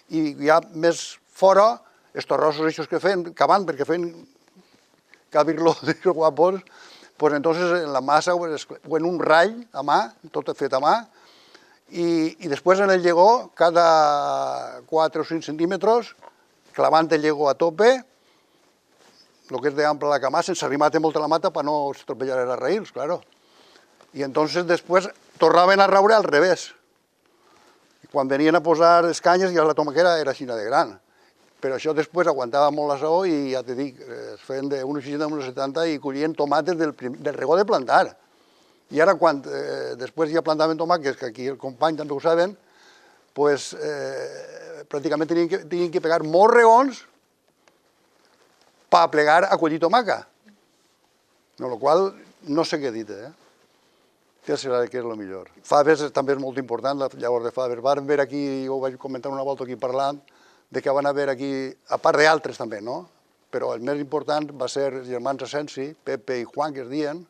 i ja més fora, els torrossos aquests que feien, cavant, perquè feien cabirlo de guapos, pues entonces en la massa o en un ratll a mà, tot fet a mà, i després en el llegó, cada 4 o 5 centímetres, clavant el llegó a tope, el que és d'ample la camà, sense arrimar-te molt a la mata per no estropellar les raïls, claro. I entonces després tornaven a raure al revés. Quan venien a posar les canyes ja la tomaquera era així de gran. Però això després aguantava molt la saó i ja t'he dit, es feien d'1,60 a 1,70 i collien tomates del regó de plantar. I ara quan després ja plantaven tomàquets, que aquí el company també ho saben, pues pràcticament tenien que pegar molts regons per plegar a collir tomàquet. Amb la qual no sé què dir, què serà que és el millor. Faves també és molt important, llavors de faves. Vam veure aquí, jo ho vaig comentar una volta aquí parlant, de que van haver aquí, a part d'altres també, no? Però el més important va ser els germans Asensi, Pepe i Juan, que es diuen,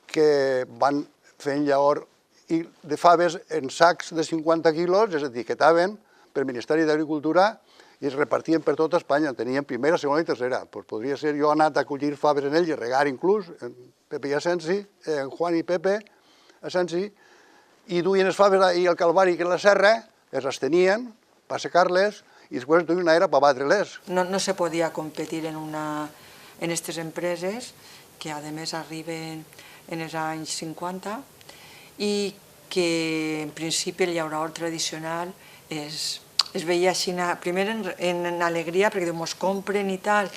que van fent llavors de faves en sacs de 50 quilos, es etiquetaven pel Ministeri d'Agricultura i es repartien per tota Espanya. Tenien primera, segona i tercera. Podria ser, jo he anat a collir faves en ells i regar inclús, Pepe i Asensi, Juan i Pepe Asensi, i duien les faves i el Calvari, que és la serra, es restenien per secar-les i després duien una era per batre-les. No se podia competir en aquestes empreses que a més arriben en els anys 50 i que en principi el llaurador tradicional es veia així, primer en alegria perquè ens compren i tal,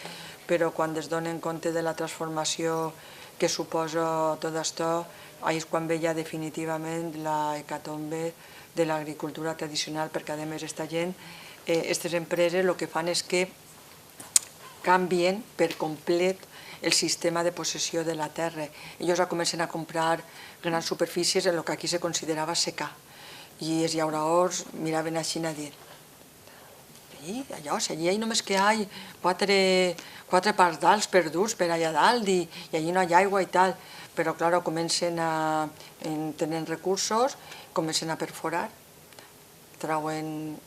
però quan es donen compte de la transformació que suposa tot això, és quan veia definitivament la hecatombe de l'agricultura tradicional, perquè a més aquesta gent, aquestes empreses el que fan és que canvien per complet el sistema de possessió de la terra. Ells comencen a comprar grans superfícies en el que aquí se considerava secà. I els llauradors miraven així a dir, allò, allí només que hi ha 4 pardals perduts per allà dalt i allí no hi ha aigua i tal. però clar, comencen a tenir recursos, comencen a perforar,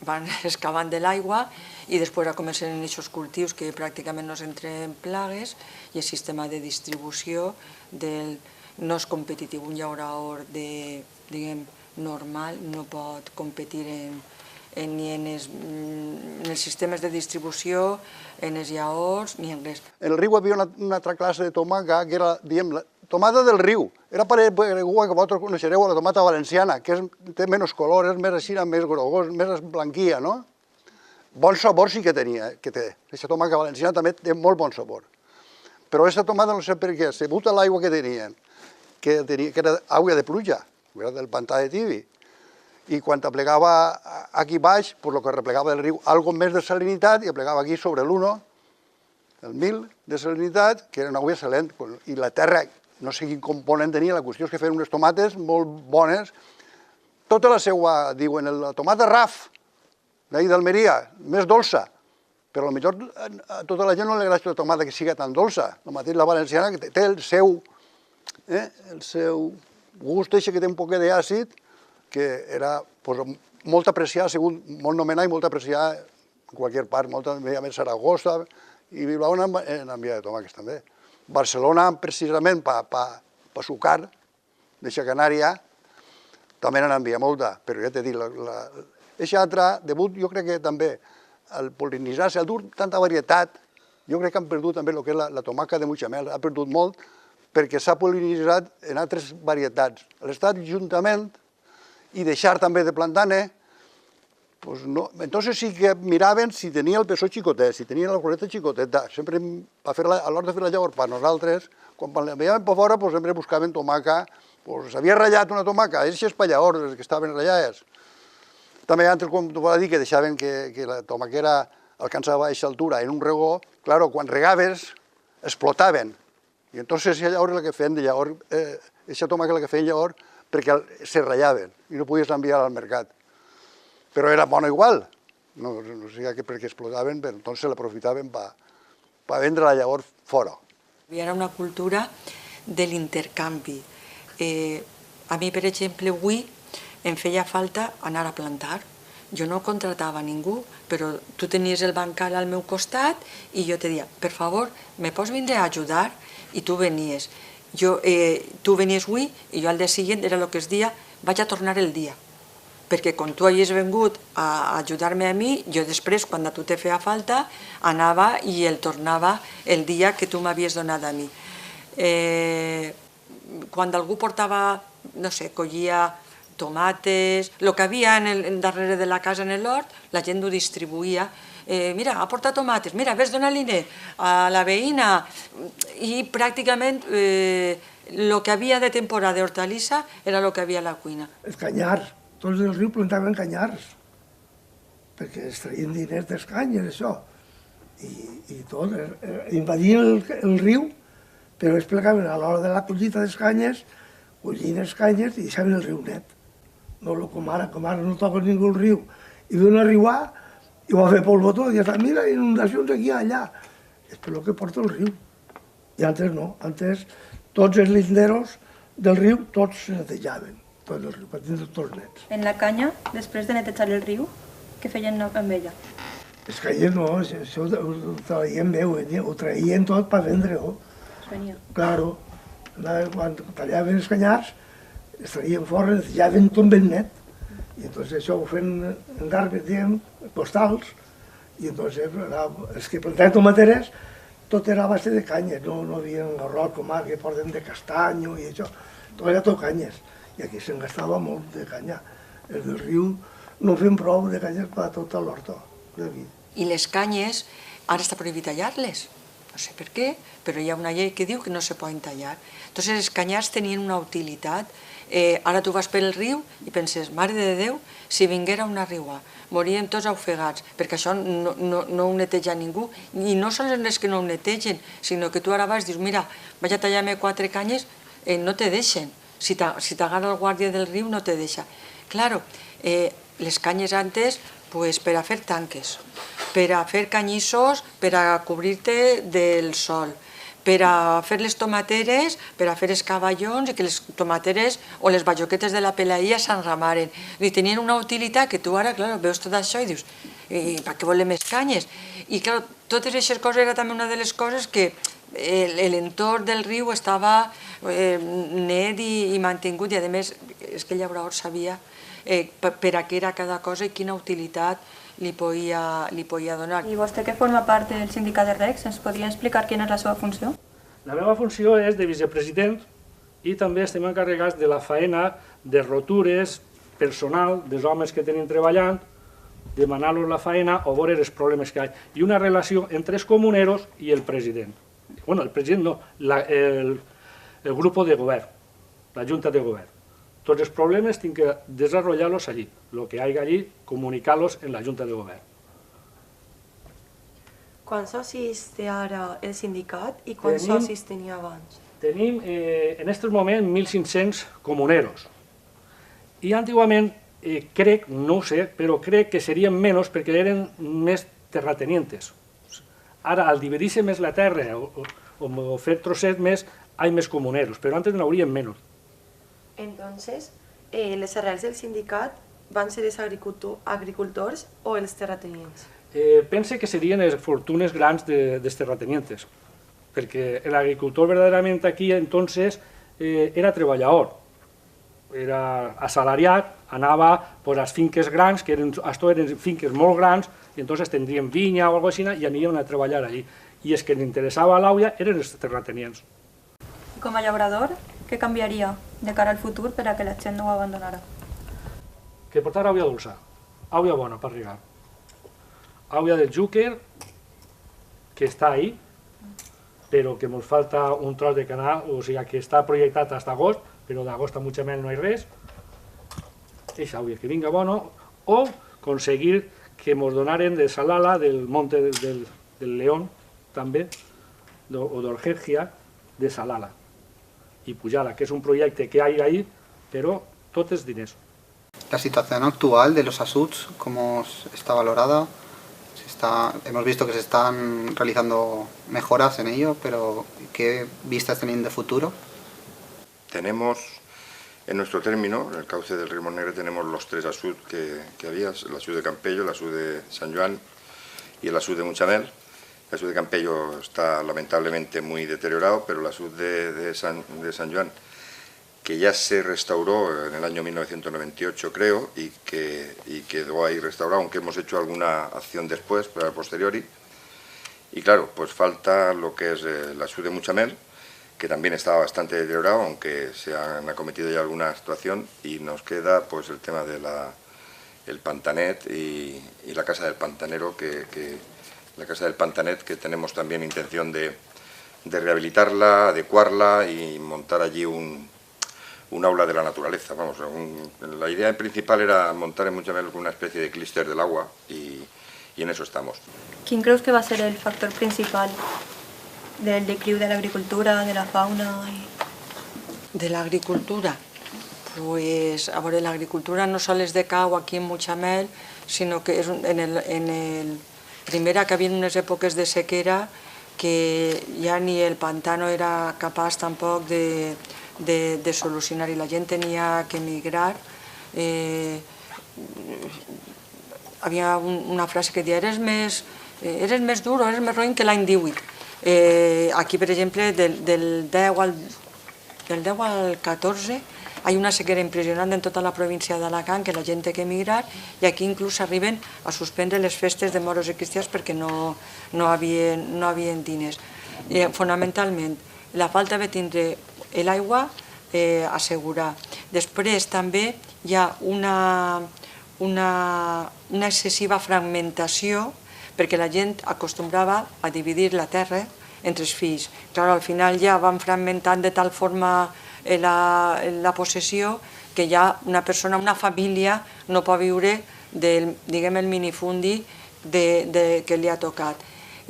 van excavant de l'aigua i després comencen aquests cultius que pràcticament no s'entren plagues i el sistema de distribució no és competitiu. Un llauraor normal no pot competir ni en els sistemes de distribució, en els llaors, ni en res. En el riu hi havia una altra classe de tomata que era, diguem, la tomata del riu. Era pareguda que vosaltres coneixereu, la tomata valenciana, que té menys color, és més així, més grogós, més blanquia, no? Bon sabor sí que tenia, que té. Aquesta tomata valenciana també té molt bon sabor. Però aquesta tomata no sé per què, degut a l'aigua que tenien, que era aigua de pluja, era del pantà de Tibi, i quan aplegava aquí baix, el que replegava del riu, algo més de salinitat, i aplegava aquí sobre l'1, el 1000 de salinitat, que era una aigua excel·lent, i la terra, no sé quin component tenia, la qüestió és que feien unes tomates molt bones, tota la seva, diuen, la tomata Raf, d'ahir d'Almeria, més dolça, però potser a tota la gent no li agrada la tomata que sigui tan dolça, el mateix la valenciana, que té el seu gust, que té un poc d'àcid, que era molt apreciat, ha sigut molt nomenat i molt apreciat en qualsevol part, molt a Saragossa i Bilbao en enviat de tomàquets també. Barcelona, precisament, per sucar, d'eixa Canària, també n'han enviat molta, però ja t'he dit, eixa altra, debut, jo crec que també, al polinitzar-se, al dur tanta varietat, jo crec que han perdut també el que és la tomaca de Mutxamel, ha perdut molt, perquè s'ha polinitzat en altres varietats. L'estat juntament i deixar també de plantar-ne, doncs no. Entonces sí que miraven si tenia el pessó xicotet, si tenia la coleta xicoteta. Sempre a l'hora de fer la llavor per nosaltres, quan la veiem per fora, sempre buscaven tomaca. S'havia ratllat una tomaca, aquestes pallaors que estaven ratllades. També altres, com t'ho va dir, que deixaven que la tomaquera alcançava a aquesta altura en un regó. Clar, quan regaves, explotaven. I entonces llavors la que feien de llavors, aquesta tomaca la que feien llavors, perquè se ratllaven i no podies enviar al mercat. Però era bona igual, no sé perquè explotaven, però entonces l'aprofitaven per vendre-la llavors fora. Era una cultura de l'intercanvi. A mi, per exemple, avui em feia falta anar a plantar. Jo no contratava ningú, però tu tenies el bancal al meu costat i jo te deia, per favor, me pots vindre a ajudar? I tu venies. Tu venies avui i jo al dia següent era el que es deia vaig a tornar el dia, perquè quan tu havies vengut a ajudar-me a mi, jo després, quan a tu te feia falta, anava i el tornava el dia que tu m'havies donat a mi. Quan algú portava, no sé, collia tomates, el que havia darrere de la casa en l'hort, la gent ho distribuïa. Mira, ha portat tomates, mira, ves donant-li a la veïna. I pràcticament el que havia de temporada d'hortalissa era el que havia a la cuina. Els canyars, tots del riu plantaven canyars, perquè es traien diners dels canyes, això. I tot, invadien el riu, però es plegaven a l'hora de la collita dels canyes, collien els canyes i deixaven el riu net. No com ara no toca ningú el riu. I ve una riuà i ho va fer pel botó, i ja està, mira, inundacions aquí i allà. És per el que porta el riu. I antes no, antes tots els linderos del riu, tots se netejaven, tot el riu, per tindre tots nets. En la canya, després de netejar el riu, què feien amb ella? Les canyes no, això ho traien bé, ho traien tot per vendre-ho. Es venia? Claro, quan tallaven els canyars, es traien fora, netejaven tot ben net. I entonces això ho feien en garbes, diguem, postals, i entonces els que plantaven tomateres, tot era a base de canyes, no havia arròs com ara que porten de castanyo i això, tot era tot canyes, i aquí se'n gastava molt de canya. Els del riu no fem prou de canyes per tota l'horta de vi. I les canyes, ara està prohibit tallar-les, no sé per què, però hi ha una llei que diu que no se poden tallar. Entonces els canyars tenien una utilitat. Ara tu vas pel riu i penses, mare de Déu, si vinguera una riuà, moríem tots ofegats, perquè això no ho neteja ningú, i no són els que no ho netegen, sinó que tu ara vas i dius, mira, vaig a tallar-me 4 canyes, no te deixen, si t'agarra el guàrdia del riu no te deixa. Claro, les canyes antes, per a fer tanques, per a fer canyissos, per a cobrir-te del sol, per a fer les tomateres, per a fer els cavallons i que les tomateres o les bajoquetes de la pelaïa s'enramaren. Tenien una utilitat que tu ara, clar, veus tot això i dius, per què volem més canyes? I clar, totes aquestes coses era també una de les coses que l'entorn del riu estava net i mantingut, i a més és que el llaurador sabia per a què era cada cosa i quina utilitat li podia donar. I vostè que forma part del sindicat de recs, ens podria explicar quina és la seva funció? La meva funció és de vicepresident i també estem encarregats de la faena de rotures personal dels homes que tenim treballant, demanar-los la faena o veure els problemes que hi ha. I una relació entre els comuneros i el president. Bueno, el president no, el grup de govern, la junta de govern. Tots els problemes tinc que desenvolupar-los allí. El que hi hagi allí, comunicar-los en la junta de govern. Quants socis té ara el sindicat i quants socis tenia abans? Tenim en aquest moment 1.500 comuneros. I antigament, crec, no ho sé, però crec que serien menys perquè eren més terratenientes. Ara, al dividir-se més la terra o fer trossets més, hi ha més comuneros, però antes n'hi hauríem menys. Entonces, les arrels del sindicat van ser els agricultors o els terratenients? Pense que serien les fortunes grans dels terratenientes, perquè l'agricultor verdaderament aquí entonces era treballador, era assalariat, anava a les finques grans, que eren finques molt grans, i entonces tindrien vinya o alguna cosa així, i anirien a treballar allí. I els que li interessava l'àuia eren els terratenients. Com a llaurador, què canviaria de cara al futur per a que la gent no ho abandonara? Que portar àuia dolça, àuia bona per regar. Àuia del Júquer, que està ahí, però que ens falta un tros de canal, o sigui que està projectat fins agost, però d'agost a Mutxamel no hi res. És àuia que vinga bona, o aconseguir que ens donaren de Salala, del Monte del León, també, o d'Orgergia, de Salala. Y Pujala, que es un proyecto que hay ahí, pero todo es dinero. La situación actual de los asuts, ¿cómo está valorada? Hemos visto que se están realizando mejoras en ello, pero ¿qué vistas tienen de futuro? Tenemos, en nuestro término, en el cauce del Río Monegre, tenemos los 3 asud que había, el asud de Campello, el asud de San Joan y el asud de Mutxamel. El asud de Campello está lamentablemente muy deteriorado, pero el asud de San Joan, que ya se restauró en el año 1998, creo, y quedó ahí restaurado, aunque hemos hecho alguna acción después, pero a posteriori. Y claro, pues falta lo que es el asud de Mutxamel, que también estaba bastante deteriorado, aunque se han acometido ya alguna actuación, y nos queda pues el tema de el Pantanet y la Casa del Pantanero, la Casa del Pantanet, que tenemos también intención de rehabilitarla, adecuarla y montar allí un aula de la naturaleza. Vamos, la idea principal era montar en Mutxamel una especie de clíster del agua y en eso estamos. Quin creus que va ser el factor principal del decliu de l'agricultura, de la fauna? De l'agricultura? Pues, a veure, l'agricultura no sols decau aquí en Mutxamel, sinó que és primera que hi havia unes èpoques de sequera que ja ni el pantano era capaç tampoc de solucionar i la gent tenia que emigrar. Havia una frase que deia eres més dur o eres més roïn que l'any 18. Aquí, per exemple, del 10 al 14 hi ha una sequera impressionant en tota la província d'Alacant, que la gent té que emigrar, i aquí inclús arriben a suspendre les festes de moros i cristians perquè no havien diners. Fonamentalment, la falta de tindre l'aigua assegurar. Després també hi ha una excessiva fragmentació perquè la gent acostumbrava a dividir la terra entre els fills. Clar, al final ja van fragmentant de tal forma la possessió que ja una persona, una família, no pot viure del, diguem, el minifundi que li ha tocat.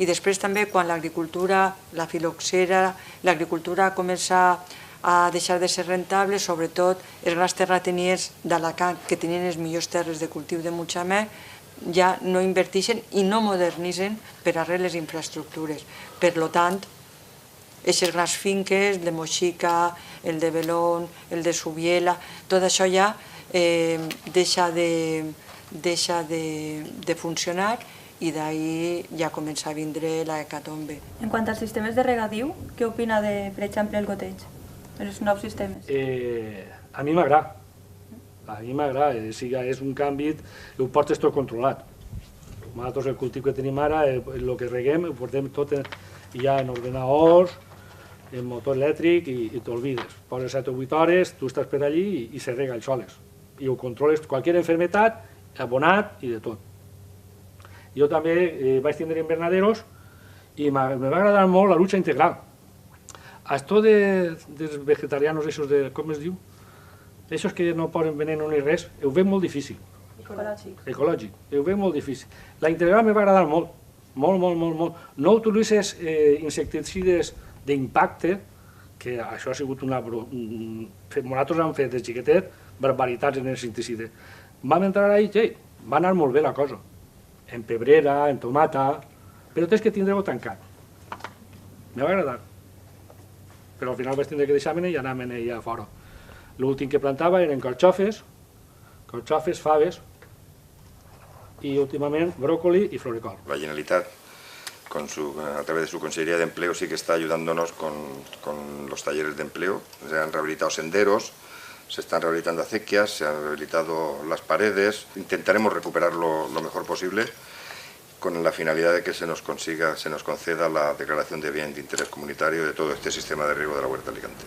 I després també quan l'agricultura, la filoxera, l'agricultura comença a deixar de ser rentable, sobretot els grans terratenients d'Alacant, que tenien les millors terres de cultiu de Mutxamel, ja no inverteixen i no modernitzen per arreglar les infraestructures. Per tant, eixes grans finques, de Moxica, el de Belón, el de Subiela, tot això ja deixa de funcionar i d'ahir ja comença a vindre la hecatombe. En quant als sistemes de regadiu, què opina de, per exemple, el goteig, els nous sistemes? A mi m'agrada. A mi m'agrada, és un canvi, ho portes tot controlat. Nosaltres el cultiu que tenim ara, el que reguem, ho portem tot ja en ordenadors, en motor elèctric i t'olvides. Poses 7 o 8 hores, tu estàs per allí i se rega el soles. I ho controles, qualsevol enfermetat, abonat i de tot. Jo també vaig tindre invernaderos i me va agradar molt la lucha integral. Això dels vegetarianos, com es diu? Això que no posen veneno ni res, ho veig molt difícil. Ecològic. Ho veig molt difícil. La integral me va agradar molt, molt. No utilitzes insecticides d'impacte, que això ha sigut una... Nosaltres hem fet de xiquetet barbaritats en els insecticides. Vam entrar ahí, va anar molt bé la cosa. En pebrera, en tomata, però tens que tindre-ho tancat. Me va agradar. Però al final vaig tindre que deixar-me-ne i anar-me'n allà fora. L'últim que plantava eren carxofes, faves y últimament brócoli y florecol. La Generalitat, a través de su Consejería de Empleo, sí que está ayudándonos con los talleres de empleo. Se han rehabilitado senderos, se están rehabilitando acequias, se han rehabilitado las paredes. Intentaremos recuperarlo lo mejor posible con la finalidad de que se nos conceda la declaración de bien de interés comunitario de todo este sistema de riego de la Huerta de Alicante.